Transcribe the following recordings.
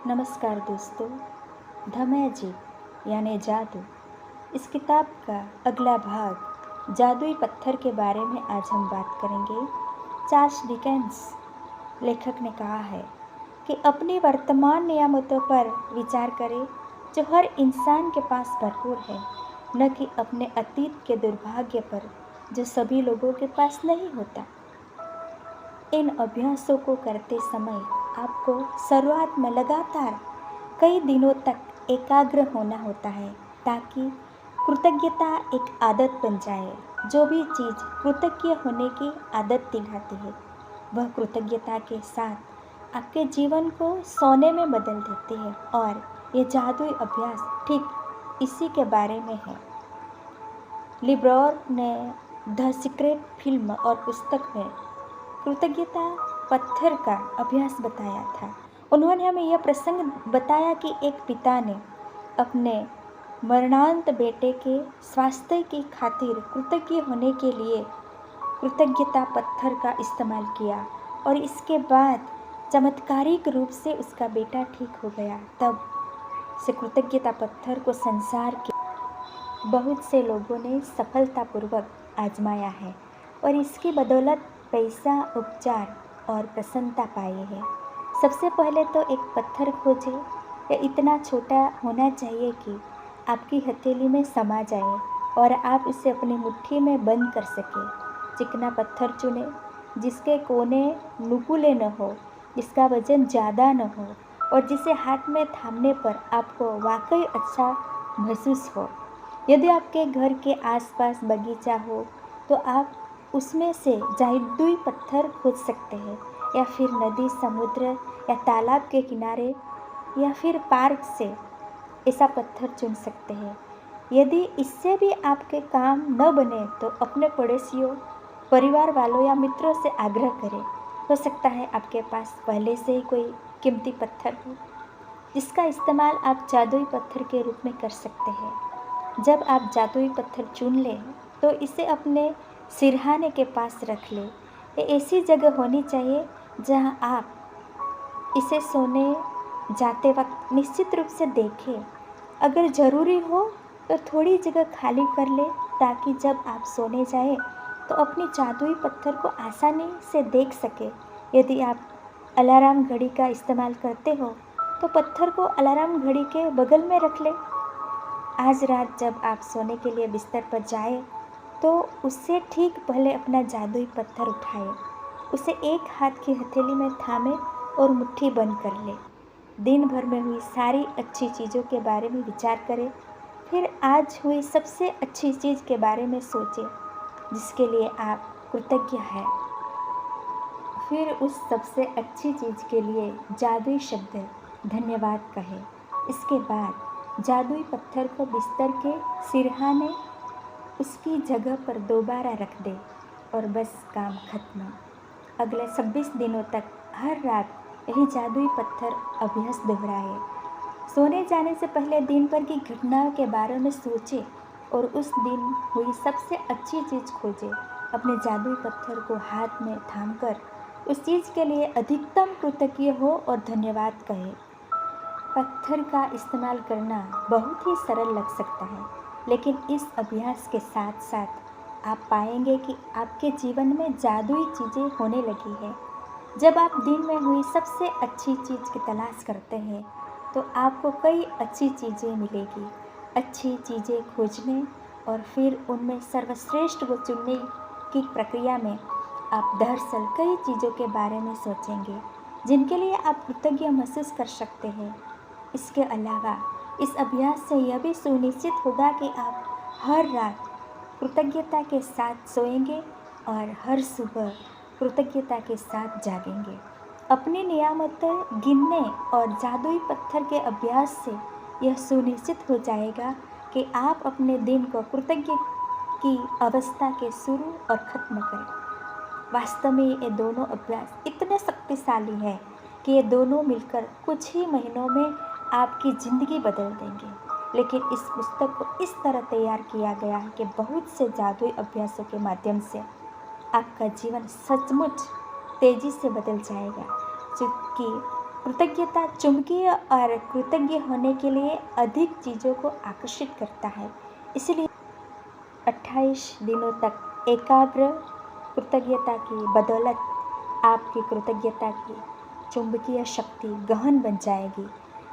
नमस्कार दोस्तों। The magic यानी जादू, इस किताब का अगला भाग जादुई पत्थर के बारे में आज हम बात करेंगे। चार्ल्स डिकेंस लेखक ने कहा है कि अपनी वर्तमान नियामतों पर विचार करें जो हर इंसान के पास भरपूर है, न कि अपने अतीत के दुर्भाग्य पर जो सभी लोगों के पास नहीं होता। इन अभ्यासों को करते समय आपको शुरुआत में लगातार कई दिनों तक एकाग्र होना होता है ताकि कृतज्ञता एक आदत बन जाए। जो भी चीज़ कृतज्ञ होने की आदत दिलाती है वह कृतज्ञता के साथ आपके जीवन को सोने में बदल देती है। और ये जादुई अभ्यास ठीक इसी के बारे में है। लिब्रोर ने द सीक्रेट फिल्म और पुस्तक में कृतज्ञता पत्थर का अभ्यास बताया था। उन्होंने हमें यह प्रसंग बताया कि एक पिता ने अपने मरणांत बेटे के स्वास्थ्य की खातिर कृतज्ञ होने के लिए कृतज्ञता पत्थर का इस्तेमाल किया और इसके बाद चमत्कारिक रूप से उसका बेटा ठीक हो गया। तब से कृतज्ञता पत्थर को संसार के बहुत से लोगों ने सफलतापूर्वक आजमाया है और इसकी बदौलत पैसा, उपचार और प्रसन्नता पाई है। सबसे पहले तो एक पत्थर खोजें। यह इतना छोटा होना चाहिए कि आपकी हथेली में समा जाए और आप इसे अपनी मुट्ठी में बंद कर सकें। चिकना पत्थर चुनें जिसके कोने नुकीले न हो, जिसका वजन ज़्यादा न हो और जिसे हाथ में थामने पर आपको वाकई अच्छा महसूस हो। यदि आपके घर के आसपास बगीचा हो तो आप उसमें से जादुई पत्थर खोज सकते हैं, या फिर नदी, समुद्र या तालाब के किनारे या फिर पार्क से ऐसा पत्थर चुन सकते हैं। यदि इससे भी आपके काम न बने तो अपने पड़ोसियों, परिवार वालों या मित्रों से आग्रह करें। हो सकता है आपके पास पहले से ही कोई कीमती पत्थर हो जिसका इस्तेमाल आप जादुई पत्थर के रूप में कर सकते हैं। जब आप जादुई पत्थर चुन लें तो इसे अपने सिरहाने के पास रख लें। ये ऐसी जगह होनी चाहिए जहां आप इसे सोने जाते वक्त निश्चित रूप से देखें। अगर ज़रूरी हो तो थोड़ी जगह खाली कर लें ताकि जब आप सोने जाएं तो अपनी जादुई पत्थर को आसानी से देख सकें। यदि आप अलार्म घड़ी का इस्तेमाल करते हो तो पत्थर को अलार्म घड़ी के बगल में रख लें। आज रात जब आप सोने के लिए बिस्तर पर जाएं तो उससे ठीक पहले अपना जादुई पत्थर उठाएं, उसे एक हाथ की हथेली में थामें और मुट्ठी बंद कर लें। दिन भर में हुई सारी अच्छी चीज़ों के बारे में विचार करें, फिर आज हुई सबसे अच्छी चीज़ के बारे में सोचें जिसके लिए आप कृतज्ञ हैं। फिर उस सबसे अच्छी चीज़ के लिए जादुई शब्द धन्यवाद कहें। इसके बाद जादुई पत्थर को बिस्तर के सिरहाने उसकी जगह पर दोबारा रख दे और बस काम खत्म। अगले 26 दिनों तक हर रात यही जादुई पत्थर अभ्यास दोहराए। सोने जाने से पहले दिन भर की घटनाओं के बारे में सोचें और उस दिन हुई सबसे अच्छी चीज़ खोजें। अपने जादुई पत्थर को हाथ में थामकर उस चीज़ के लिए अधिकतम कृतज्ञ हो और धन्यवाद कहें। पत्थर का इस्तेमाल करना बहुत ही सरल लग सकता है, लेकिन इस अभ्यास के साथ साथ आप पाएंगे कि आपके जीवन में जादुई चीज़ें होने लगी है। जब आप दिन में हुई सबसे अच्छी चीज़ की तलाश करते हैं तो आपको कई अच्छी चीज़ें मिलेगी। अच्छी चीज़ें खोजने और फिर उनमें सर्वश्रेष्ठ को चुनने की प्रक्रिया में आप दरअसल कई चीज़ों के बारे में सोचेंगे जिनके लिए आप कृतज्ञ महसूस कर सकते हैं। इसके अलावा इस अभ्यास से यह भी सुनिश्चित होगा कि आप हर रात कृतज्ञता के साथ सोएंगे और हर सुबह कृतज्ञता के साथ जागेंगे। अपनी नियामतें गिनने और जादुई पत्थर के अभ्यास से यह सुनिश्चित हो जाएगा कि आप अपने दिन को कृतज्ञ की अवस्था के शुरू और ख़त्म करें। वास्तव में ये दोनों अभ्यास इतने शक्तिशाली हैं कि ये दोनों मिलकर कुछ ही महीनों में आपकी ज़िंदगी बदल देंगे। लेकिन इस पुस्तक को इस तरह तैयार किया गया है कि बहुत से जादुई अभ्यासों के माध्यम से आपका जीवन सचमुच तेज़ी से बदल जाएगा, क्योंकि कृतज्ञता चुंबकीय और कृतज्ञ होने के लिए अधिक चीज़ों को आकर्षित करता है। इसलिए 28 दिनों तक एकाग्र कृतज्ञता की बदौलत आपकी कृतज्ञता की चुंबकीय शक्ति गहन बन जाएगी।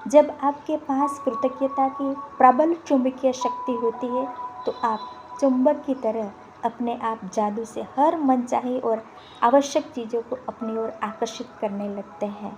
जब आपके पास कृतज्ञता की प्रबल चुंबकीय शक्ति होती है तो आप चुंबक की तरह अपने आप जादू से हर मनचाही और आवश्यक चीज़ों को अपनी ओर आकर्षित करने लगते हैं।